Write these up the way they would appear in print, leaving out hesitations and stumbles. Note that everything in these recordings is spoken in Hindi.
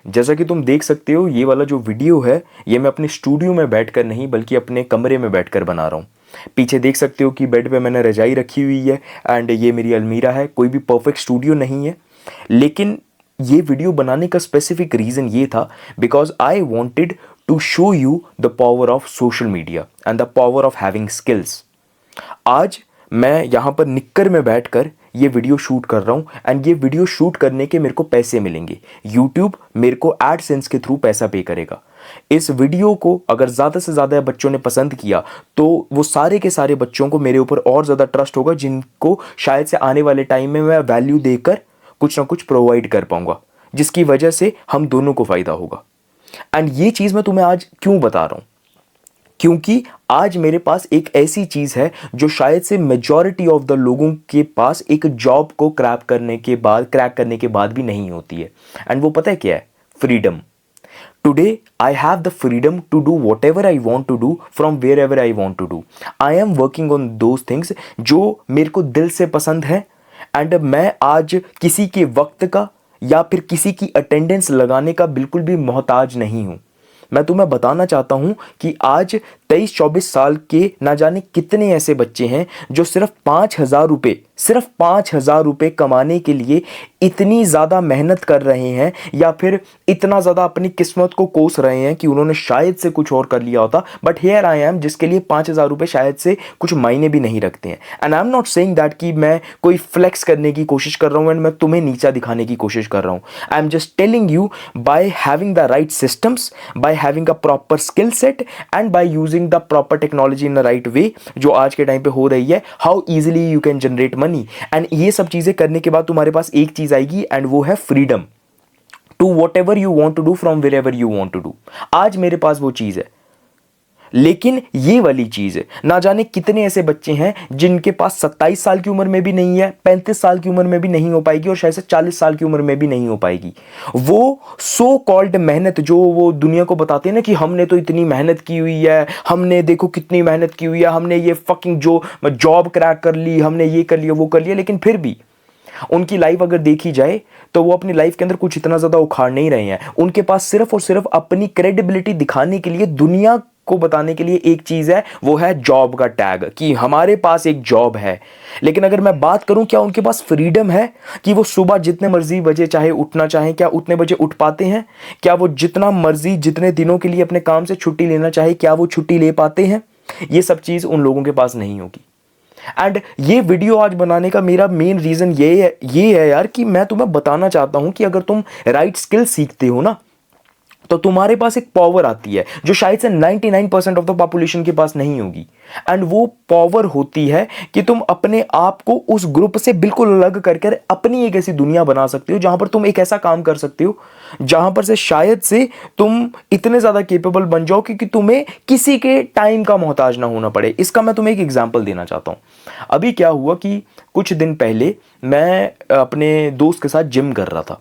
जैसा कि तुम देख सकते हो, ये वाला जो वीडियो है ये मैं अपने स्टूडियो में बैठकर नहीं बल्कि अपने कमरे में बैठकर बना रहा हूँ। पीछे देख सकते हो कि बेड पे मैंने रजाई रखी हुई है एंड ये मेरी अलमीरा है। कोई भी परफेक्ट स्टूडियो नहीं है, लेकिन ये वीडियो बनाने का स्पेसिफिक रीज़न ये था because I wanted to show you the power of social media and the power of having skills. आज मैं यहाँ पर निक्कर में बैठकर ये वीडियो शूट कर रहा हूँ एंड ये वीडियो शूट करने के मेरे को पैसे मिलेंगे। यूट्यूब मेरे को एडसेंस के थ्रू पैसा पे करेगा। इस वीडियो को अगर ज़्यादा से ज़्यादा बच्चों ने पसंद किया तो वो सारे के सारे बच्चों को मेरे ऊपर और ज़्यादा ट्रस्ट होगा, जिनको शायद से आने वाले टाइम में मैं वैल्यू देकर कुछ ना कुछ प्रोवाइड कर पाऊंगा, जिसकी वजह से हम दोनों को फ़ायदा होगा। एंड ये चीज़ मैं तुम्हें आज क्यों बता रहा हूँ, क्योंकि आज मेरे पास एक ऐसी चीज़ है जो शायद से मेजॉरिटी ऑफ द लोगों के पास एक जॉब को क्रैक करने के बाद भी नहीं होती है। एंड वो पता है क्या है? Freedom. Today I have the freedom to do whatever I want to do from wherever I want to do. I am working on those things जो मेरे को दिल से पसंद है। एंड मैं आज किसी के वक्त का या फिर किसी की अटेंडेंस लगाने का बिल्कुल भी मोहताज नहीं हूं। मैं तुम्हें बताना चाहता हूं कि आज 23-24 साल के ना जाने कितने ऐसे बच्चे हैं जो सिर्फ 5,000 रुपये कमाने के लिए इतनी ज़्यादा मेहनत कर रहे हैं या फिर इतना ज़्यादा अपनी किस्मत को कोस रहे हैं कि उन्होंने शायद से कुछ और कर लिया होता, बट हियर आई एम जिसके लिए 5,000 रुपये शायद से कुछ मायने भी नहीं रखते हैं। And I am not saying that कि मैं कोई फ्लेक्स करने की कोशिश कर रहा हूँ एंड मैं तुम्हें नीचा दिखाने की कोशिश कर रहा हूँ। I am just telling you by having the right systems, by having a proper skill set and by using the proper technology in the right way, जो आज के टाइम पे हो रही है, how easily you can generate money. And ये सब चीजें करने के बाद तुम्हारे पास एक चीज आएगी एंड वो है freedom to whatever you want to do from wherever you want to do. आज मेरे पास वो चीज है, लेकिन ये वाली चीज है ना जाने कितने ऐसे बच्चे हैं जिनके पास 27 साल की उम्र में भी नहीं है, 35 साल की उम्र में भी नहीं हो पाएगी और शायद से 40 साल की उम्र में भी नहीं हो पाएगी। वो सो कॉल्ड मेहनत जो वो दुनिया को बताते हैं ना कि हमने तो इतनी मेहनत की हुई है, हमने देखो कितनी मेहनत की हुई है, हमने ये फकिंग जो जॉब क्रैक कर ली, हमने ये कर लिया वो कर लिया, लेकिन फिर भी उनकी लाइफ अगर देखी जाए तो वो अपनी लाइफ के अंदर कुछ इतना ज्यादा उखाड़ नहीं रहे हैं। उनके पास सिर्फ और सिर्फ अपनी क्रेडिबिलिटी दिखाने के लिए, दुनिया को बताने के लिए एक चीज है, वो है जॉब का टैग कि हमारे पास एक जॉब है। लेकिन अगर मैं बात करूं क्या उनके पास फ्रीडम है कि वो सुबह जितने मर्जी बजे चाहे उठना चाहे, क्या उतने बजे उठ पाते हैं? क्या वो जितना मर्जी जितने दिनों के लिए अपने काम से छुट्टी लेना चाहे, क्या वो छुट्टी ले पाते हैं? ये सब चीज उन लोगों के पास नहीं होगी। एंड ये वीडियो आज बनाने का मेरा मेन रीजन ये है यार कि मैं तुम्हें बताना चाहता हूं कि अगर तुम राइट स्किल सीखते हो ना तो तुम्हारे पास एक पावर आती है जो शायद से 99% ऑफ द पॉपुलेशन के पास नहीं होगी। एंड वो पावर होती है कि तुम अपने आप को उस ग्रुप से बिल्कुल अलग करके अपनी एक ऐसी दुनिया बना सकते हो जहां पर तुम एक ऐसा काम कर सकते हो जहां पर से शायद से तुम इतने ज्यादा केपेबल बन जाओ कि तुम्हें किसी के टाइम का मोहताज ना होना पड़े। इसका मैं तुम्हें एक एग्जांपल देना चाहता हूं। अभी क्या हुआ कि कुछ दिन पहले मैं अपने दोस्त के साथ जिम कर रहा था।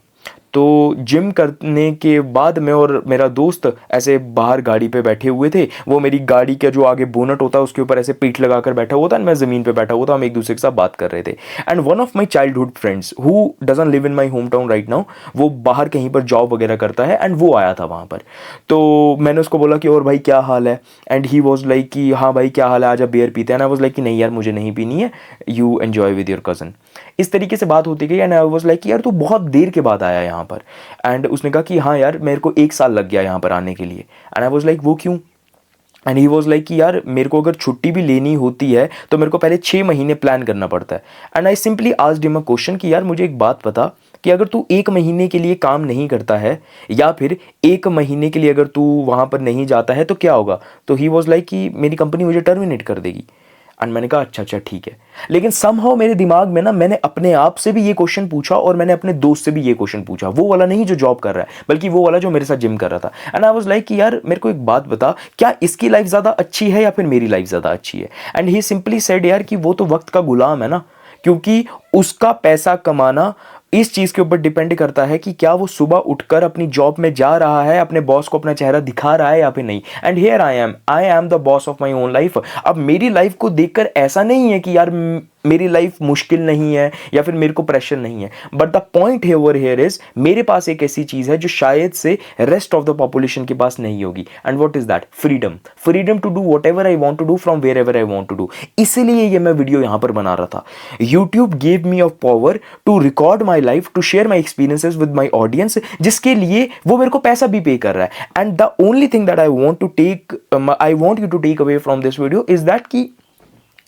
तो जिम करने के बाद मैं और मेरा दोस्त ऐसे बाहर गाड़ी पे बैठे हुए थे। वो मेरी गाड़ी का जो आगे बोनट होता है उसके ऊपर ऐसे पीठ लगाकर बैठा हुआ था, मैं ज़मीन पे बैठा हुआ था। हम एक दूसरे के साथ बात कर रहे थे। And one of my childhood friends who doesn't live in my home town right now, वो बाहर कहीं पर जॉब वगैरह करता है एंड वो आया था वहाँ पर। तो मैंने उसको बोला कि और भाई क्या हाल है? एंड ही वॉज लाइक कि हाँ भाई क्या हाल है, आज आप बियर पीते हैं? एंड आई वॉज लाइक कि नहीं यार मुझे नहीं पीनी है, you enjoy with your cousin. इस तरीके से बात होती गई। एंड आई वॉज लाइक यार तू बहुत देर के बाद आया यहाँ पर। एंड उसने कहा कि हाँ यार मेरे को 1 साल लग गया यहाँ पर आने के लिए। एंड आई वॉज लाइक वो क्यों? एंड ही वॉज लाइक कि यार मेरे को अगर छुट्टी भी लेनी होती है तो मेरे को पहले 6 महीने प्लान करना पड़ता है। And I simply asked him a question कि यार मुझे एक बात बता कि अगर तू 1 महीने के लिए काम नहीं करता है या फिर 1 महीने के लिए अगर तू वहाँ पर नहीं जाता है तो क्या होगा? तो ही वॉज लाइक कि मेरी कंपनी मुझे टर्मिनेट कर देगी। एंड मैंने कहा अच्छा ठीक है। लेकिन समहाउ मेरे दिमाग में ना मैंने अपने आप से भी ये क्वेश्चन पूछा और मैंने अपने दोस्त से भी ये क्वेश्चन पूछा, वो वाला नहीं जो जॉब कर रहा है बल्कि वो वाला जो मेरे साथ जिम कर रहा था। एंड आई वाज लाइक कि यार मेरे को एक बात बता, क्या इसकी लाइफ ज़्यादा अच्छी है या फिर मेरी लाइफ ज़्यादा अच्छी है? एंड ही सिंपली सेड यार कि वो तो वक्त का गुलाम है ना, क्योंकि उसका पैसा कमाना इस चीज़ के ऊपर डिपेंड करता है कि क्या वो सुबह उठकर अपनी जॉब में जा रहा है, अपने बॉस को अपना चेहरा दिखा रहा है या फिर नहीं। And here I am the boss of my own life. अब मेरी लाइफ को देखकर ऐसा नहीं है कि यार मेरी लाइफ मुश्किल नहीं है या फिर मेरे को प्रेशर नहीं है, but the point here is मेरे पास एक ऐसी चीज है जो शायद से रेस्ट ऑफ द पॉपुलेशन के पास नहीं होगी, and what is that? Freedom. Freedom to do whatever I want to do from wherever I want to do. इसीलिए ये मैं वीडियो यहां पर बना रहा था। YouTube gave me off power to record my life, to share my experiences with my audience, जिसके लिए वो मेरे को पैसा भी पे कर रहा है। And the only thing that I want you to take away from this video is that की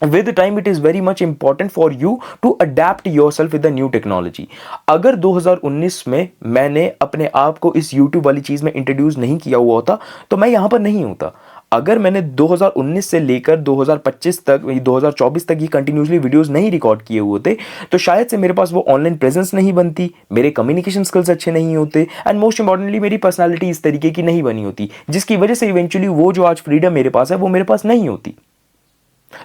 with time it is very much important for you to adapt yourself with the new technology। अगर 2019 में मैंने अपने आप को इस YouTube वाली चीज़ में इंट्रोड्यूस नहीं किया हुआ होता तो मैं यहाँ पर नहीं होता। अगर मैंने 2019 से लेकर 2025 तक 2024 तक ये कंटिन्यूसली वीडियोस नहीं रिकॉर्ड किए हुए थे तो शायद से मेरे पास वो ऑनलाइन प्रेजेंस नहीं बनती, मेरे कम्युनिकेशन स्किल्स अच्छे नहीं होते, एंड मोस्ट इंपॉर्टेंटली मेरी पर्सनालिटी इस तरीके की नहीं बनी होती, जिसकी वजह से इवेंचुअली वो जो आज फ्रीडम मेरे पास है वो मेरे पास नहीं होती।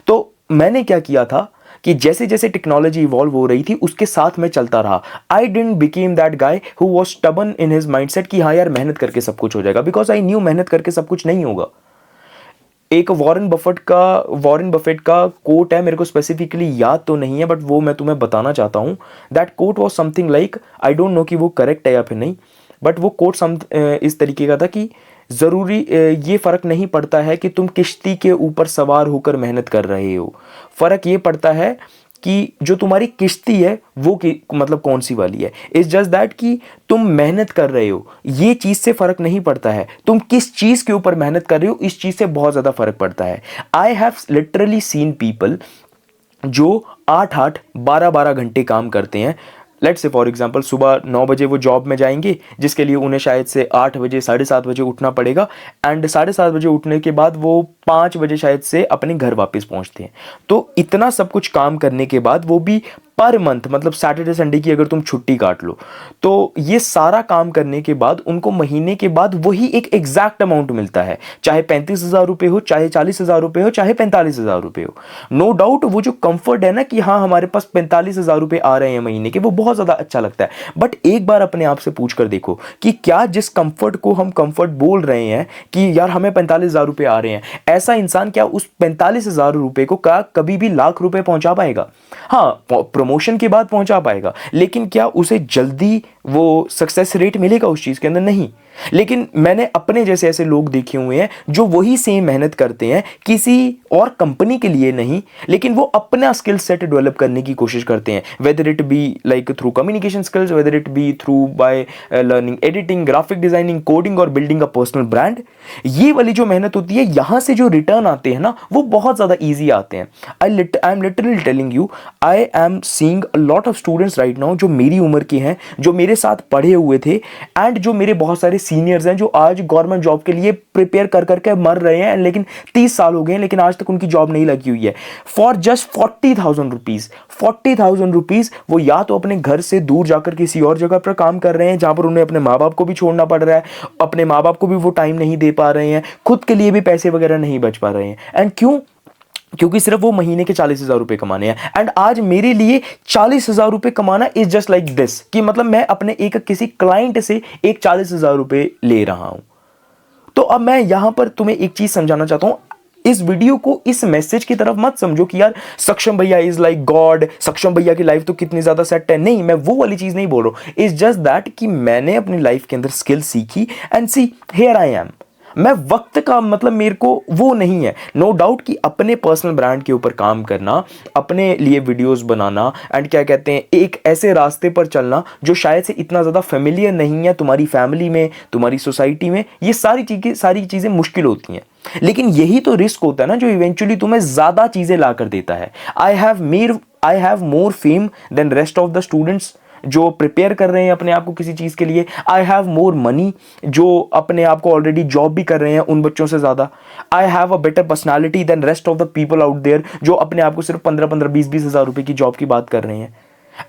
तो मैंने क्या किया था कि जैसे जैसे टेक्नोलॉजी इवॉल्व हो रही थी उसके साथ मैं चलता रहा। I didn't became that guy who was stubborn in his mindset कि हाँ यार मेहनत करके सब कुछ हो जाएगा, बिकॉज आई न्यू मेहनत करके सब कुछ नहीं होगा। एक वॉरेन बफेट का कोट है, मेरे को स्पेसिफिकली याद तो नहीं है बट वो मैं तुम्हें बताना चाहता हूँ। That coat was something like, I don't know कि वो करेक्ट है या फिर नहीं, बट वो कोट इस तरीके का था कि ज़रूरी ये फ़र्क नहीं पड़ता है कि तुम किश्ती के ऊपर सवार होकर मेहनत कर रहे हो, फ़र्क ये पड़ता है कि जो तुम्हारी किश्ती है वो मतलब कौन सी वाली है। इट्स जस्ट दैट कि तुम मेहनत कर रहे हो, ये चीज़ से फ़र्क नहीं पड़ता है, तुम किस चीज़ के ऊपर मेहनत कर रहे हो इस चीज़ से बहुत ज़्यादा फ़र्क पड़ता है। I have literally seen people जो 8-8 12-12 घंटे काम करते हैं। लेट्स से फॉर एग्जांपल सुबह 9 बजे वो जॉब में जाएंगे, जिसके लिए उन्हें शायद से 8 बजे 7:30 बजे उठना पड़ेगा, एंड 7:30 बजे उठने के बाद वो 5 बजे शायद से अपने घर वापस पहुंचते हैं। तो इतना सब कुछ काम करने के बाद वो भी पर मंथ, मतलब सैटरडे संडे की अगर तुम छुट्टी काट लो तो ये सारा काम करने के बाद उनको महीने के बाद वही एक एग्जैक्ट अमाउंट मिलता है, चाहे 35,000 रुपये हो, चाहे 40,000 रुपये हो, चाहे 45,000 रुपये हो। नो डाउट वो जो कंफर्ट है ना कि हाँ हमारे पास 45,000 रुपये आ रहे हैं महीने के, वो बहुत ज़्यादा अच्छा लगता है। बट एक बार अपने आप से पूछ कर देखो कि क्या जिस कंफर्ट को हम कंफर्ट बोल रहे हैं कि यार हमें 45,000 रुपये आ रहे हैं, ऐसा इंसान क्या उस 45,000 रुपये को कभी भी लाख रुपये पहुंचा पाएगा? हाँ, प्रमोशन के बाद पहुंचा पाएगा, लेकिन क्या उसे जल्दी वो सक्सेस रेट मिलेगा उस चीज के अंदर? नहीं। लेकिन मैंने अपने जैसे ऐसे लोग देखे हुए हैं जो वही सेम मेहनत करते हैं, किसी और कंपनी के लिए नहीं, लेकिन वो अपना स्किल सेट डेवलप करने की कोशिश करते हैं, whether it be like through communication skills, whether it be through by learning editing, graphic designing, coding और बिल्डिंग अ पर्सनल ब्रांड। ये वाली जो मेहनत होती है, यहां से जो रिटर्न आते हैं ना वो बहुत ज्यादा ईजी आते हैं। I am literally telling you, I am seeing a lot of students right now जो मेरी उम्र के हैं, जो मेरे साथ पढ़े हुए थे, एंड जो मेरे बहुत सारे सीनियर्स हैं जो आज गवर्नमेंट जॉब के लिए प्रिपेयर कर करके मर रहे हैं, लेकिन 30 साल हो गए हैं लेकिन आज तक उनकी जॉब नहीं लगी हुई है। फॉर जस्ट 40,000 रुपीज, 40,000 रुपीज वो या तो अपने घर से दूर जाकर किसी और जगह पर काम कर रहे हैं जहां पर उन्हें अपने माँ बाप को भी छोड़ना पड़ रहा है, अपने माँ बाप को भी वो टाइम नहीं दे पा रहे हैं, खुद के लिए भी पैसे वगैरह नहीं बच पा रहे हैं। एंड क्यों? क्योंकि सिर्फ वो महीने के 40,000 रुपए कमाने हैं। एंड आज मेरे लिए 40,000 रुपए कमाना इज जस्ट लाइक दिस, कि मतलब मैं अपने एक किसी क्लाइंट से एक 40,000 रुपए ले रहा हूं। तो अब मैं यहां पर तुम्हें एक चीज समझाना चाहता हूं, इस वीडियो को इस मैसेज की तरफ मत समझो कि यार सक्षम भैया इज लाइक गॉड, सक्षम भैया की लाइफ तो कितनी ज्यादा सेट है। नहीं, मैं वो वाली चीज नहीं बोल रहा हूं। इट्स जस्ट दैट कि मैंने अपनी लाइफ के अंदर स्किल सीखी, and see here I am. मैं वक्त का मतलब मेरे को वो नहीं है। नो डाउट कि अपने पर्सनल ब्रांड के ऊपर काम करना, अपने लिए वीडियोस बनाना, एंड क्या कहते हैं एक ऐसे रास्ते पर चलना जो शायद से इतना ज़्यादा फेमिलियर नहीं है तुम्हारी फैमिली में, तुम्हारी सोसाइटी में, ये सारी चीज़ें मुश्किल होती हैं। लेकिन यही तो रिस्क होता है ना जो इवेंचुअली तुम्हें ज़्यादा चीज़ें ला कर देता है। I have more fame than rest of the students जो प्रिपेयर कर रहे हैं अपने आप को किसी चीज़ के लिए। आई हैव मोर मनी जो अपने आप को ऑलरेडी जॉब भी कर रहे हैं उन बच्चों से ज़्यादा। I have a better personality than rest of the people out there जो अपने आप को सिर्फ 15-15, 20-20 हज़ार रुपये की जॉब की बात कर रहे हैं।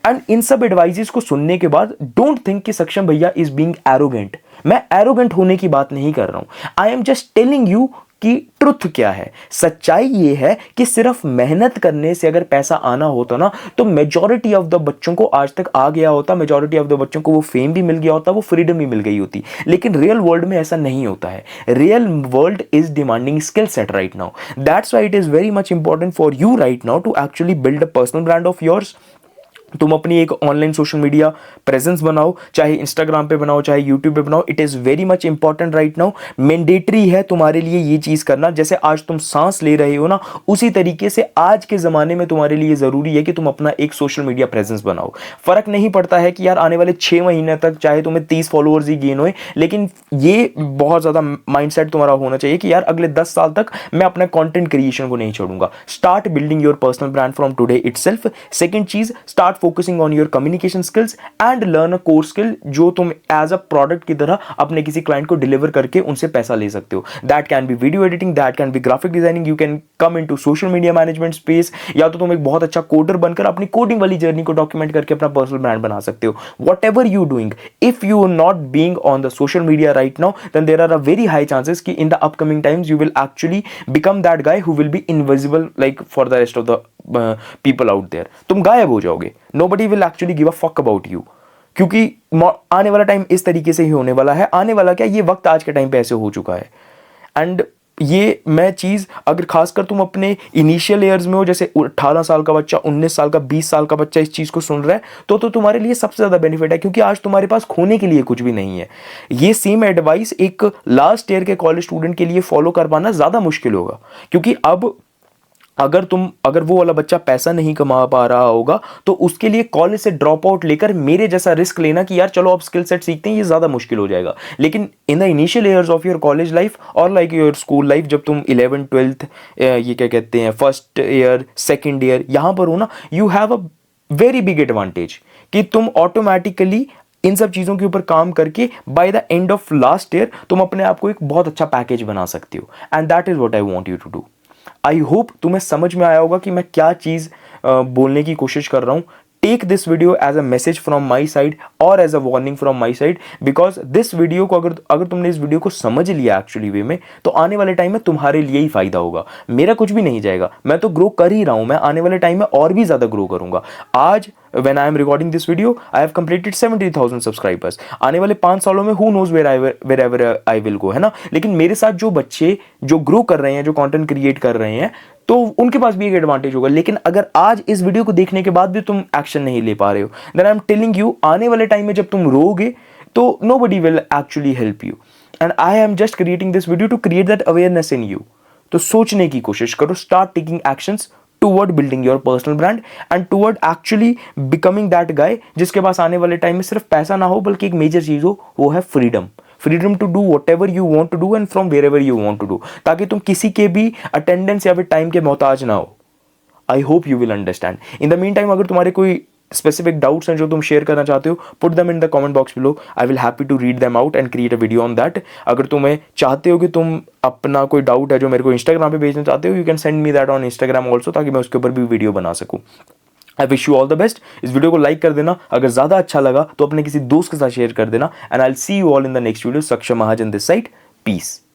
एंड इन सब एडवाइजेस को सुनने के बाद डोंट थिंक कि सक्षम भैया इज बीइंग एरोगेंट। मैं एरोगेंट होने की बात नहीं कर रहा हूं। I am just telling you कि ट्रुथ क्या है। सच्चाई ये है कि सिर्फ मेहनत करने से अगर पैसा आना होता ना तो मेजॉरिटी ऑफ द बच्चों को आज तक आ गया होता, मेजॉरिटी ऑफ द बच्चों को वो फेम भी मिल गया होता, वो फ्रीडम भी मिल गई होती। लेकिन रियल वर्ल्ड में ऐसा नहीं होता है। Real world is demanding skill set right now. That's why it is very much important for you right now to actually build a personal brand of yours. तुम अपनी एक ऑनलाइन सोशल मीडिया प्रेजेंस बनाओ, चाहे इंस्टाग्राम पे बनाओ चाहे यूट्यूब पे बनाओ। It is very much important right now. Mandatory है तुम्हारे लिए ये चीज़ करना। जैसे आज तुम सांस ले रहे हो ना, उसी तरीके से आज के ज़माने में तुम्हारे लिए ज़रूरी है कि तुम अपना एक सोशल मीडिया प्रेजेंस बनाओ। फ़र्क नहीं पड़ता है कि यार आने वाले 6 महीने तक चाहे तुम्हें 30 फॉलोअर्स ही गेन होए, लेकिन ये बहुत ज़्यादा माइंडसेट तुम्हारा होना चाहिए कि यार अगले 10 साल तक मैं अपने कंटेंट क्रिएशन को नहीं छोड़ूंगा। Start building your personal brand from today itself. Second cheese, start focusing on your communication skills and learn a core skill जो तुम एज अ प्रोडक्ट की तरह अपने किसी क्लाइंट को डिलीवर करके उनसे पैसा ले सकते हो। That can be video editing, that can be graphic designing, you can come into social media management space, या तो तुम एक बहुत अच्छा कोडर बनकर अपनी कोडिंग वाली जर्नी को डॉक्यूमेंट करके अपना पर्सनल ब्रांड बना सकते हो। Whatever you doing, if you are not being on the social media right now, then there are a very high chances कि in the upcoming times you will actually become that guy who will be invisible like for the rest of the people out there। तुम गायब हो जाओगे। nobody will actually give a fuck about you, क्योंकि आने वाला टाइम इस तरीके से ही होने वाला है। आने वाला क्या, ये वक्त आज के टाइम पे ऐसे हो चुका है। एंड ये मैं चीज़ अगर खासकर तुम अपने इनिशियल ईयर्स में हो, जैसे 18 साल का बच्चा, 19 साल का, 20 साल का बच्चा इस चीज़ को सुन रहा है, तो तुम्हारे लिए सबसे ज़्यादा बेनिफिट है, क्योंकि आज तुम्हारे पास खोने के लिए कुछ भी नहीं है। ये सेम एडवाइस एक लास्ट ईयर के कॉलेज स्टूडेंट के लिए फॉलो कर पाना ज़्यादा मुश्किल होगा, क्योंकि अब अगर वो वाला बच्चा पैसा नहीं कमा पा रहा होगा तो उसके लिए कॉलेज से ड्रॉप आउट लेकर मेरे जैसा रिस्क लेना कि यार चलो अब स्किल सेट सीखते हैं, ये ज़्यादा मुश्किल हो जाएगा। लेकिन in the initial years of your college life और लाइक योर स्कूल लाइफ, जब तुम 11th 12th ये क्या कहते हैं फर्स्ट ईयर सेकेंड ईयर यहाँ पर हो ना, you have a very big advantage कि तुम ऑटोमेटिकली इन सब चीज़ों के ऊपर काम करके by the end of last year तुम अपने आप को एक बहुत अच्छा पैकेज बना सकते हो। And that is what I want you to do. I hope तुम्हें समझ में आया होगा कि मैं क्या चीज़ बोलने की कोशिश कर रहा हूँ। Take this video as a message from my side और as a warning from my side, because this video को अगर तुमने इस वीडियो को समझ लिया एक्चुअली वे में, तो आने वाले टाइम में तुम्हारे लिए ही फायदा होगा। मेरा कुछ भी नहीं जाएगा, मैं तो ग्रो कर ही रहा हूँ, मैं आने वाले टाइम में और भी ज़्यादा ग्रो करूँगा। आज when I am recording this video, I have completed 70,000 subscribers. आने वाले 5 सालों में who knows wherever I will go, है ना। लेकिन मेरे साथ जो बच्चे जो ग्रो कर रहे हैं, जो कंटेंट क्रिएट कर रहे हैं, तो उनके पास भी एक एडवांटेज होगा। लेकिन अगर आज इस वीडियो को देखने के बाद भी तुम एक्शन नहीं ले पा रहे हो, then I am telling you, आने वाले टाइम में जब तुम रोगे तो nobody will actually help you, and I am just creating this video to create that awareness in you। तो सोचने की कोशिश करो, start taking actions toward building your personal brand and toward actually becoming that guy जिसके पास आने वाले टाइम में सिर्फ पैसा ना हो बल्कि एक मेजर चीज़ हो, वो है freedom to do whatever you want to do and from wherever you want to do, ताकि तुम किसी के भी अटेंडेंस या फिर टाइम के मोहताज ना हो। I hope you will understand. In the mean time अगर तुम्हारे कोई स्पेसिफिक डाउट्स हैं जो तुम शेयर करना चाहते हो, put them in the comment box below. I will happy to read them out and create a video on that. अगर तुम्हें चाहते हो कि तुम अपना कोई डाउट है जो मेरे को इंस्टाग्राम पे भेजना चाहते हो, you can send me that on Instagram also, ताकि मैं उसके ऊपर भी वीडियो बना सकूँ। I wish you all the best. इस वीडियो को लाइक कर देना, अगर ज़्यादा अच्छा लगा तो अपने किसी दोस्त के साथ शेयर कर देना। And I will see you all in the next video. सक्षम महाजन दिस साइड, पीस।